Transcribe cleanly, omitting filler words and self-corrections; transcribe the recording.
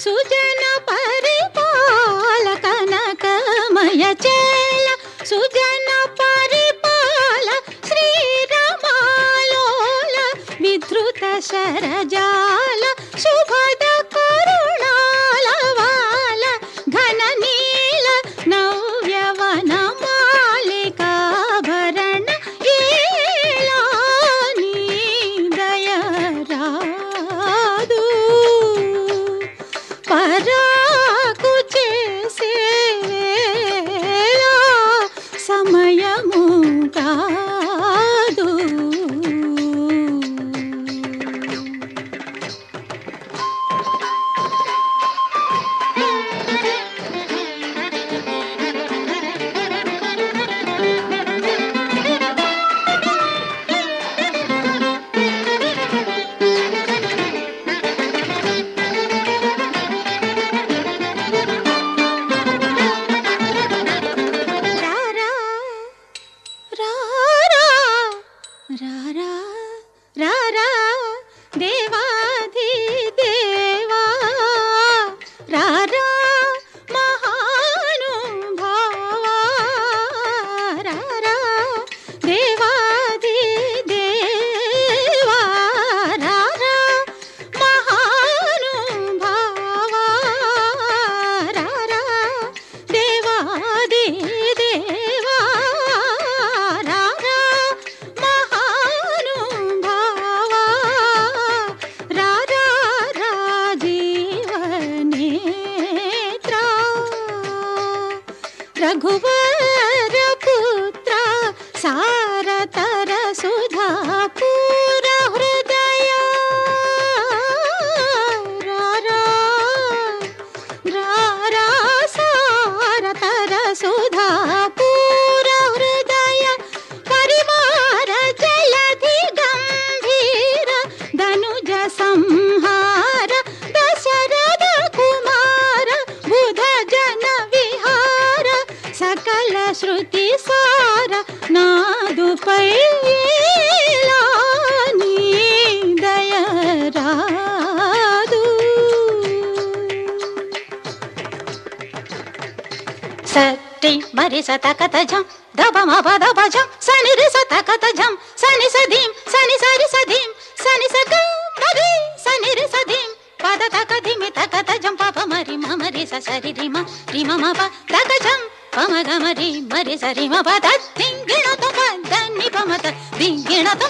సుజన పరిపాల కనకమయ చేల సుజన పరిపాల శ్రీరమాలోల విధృత శరజాల శుభద కరుణాల వాల ఘన నీల నవ్యవన మాలికాభరణ ఏలాని దయరాదు పరాకు చేసేలా సమయము కాదు. రారా రారా దేవాధిదేవా రారా మహానుభావా రారా దేవాధిదేవా రారా మహానుభావా రారా దేవాధిదేవా రారా రఘువర పుత్ర సారతర సుధాపూర హృదయ రారా రారా సారతర సుధాపూర హృదయ పరివార జలధి గంభీర ధనుజ సంహార దశరథ కుమార బుధ జన విహార సకల శృతి సార నాదుపై నీ దయరాదు. సటి మరి సతకత జం దబమ పదబ జం సని రి సతకత జం సని సధీం సని సరి సధీం సని సగ మరి సని రి సధీం పద తక ధిమి తకత జం పప మరి మమరి సరి రిమ రిమ మప తక జం పమ గమరి మరి సరి మ పద దింగిణ తో పద ని పమత దింగిణ తో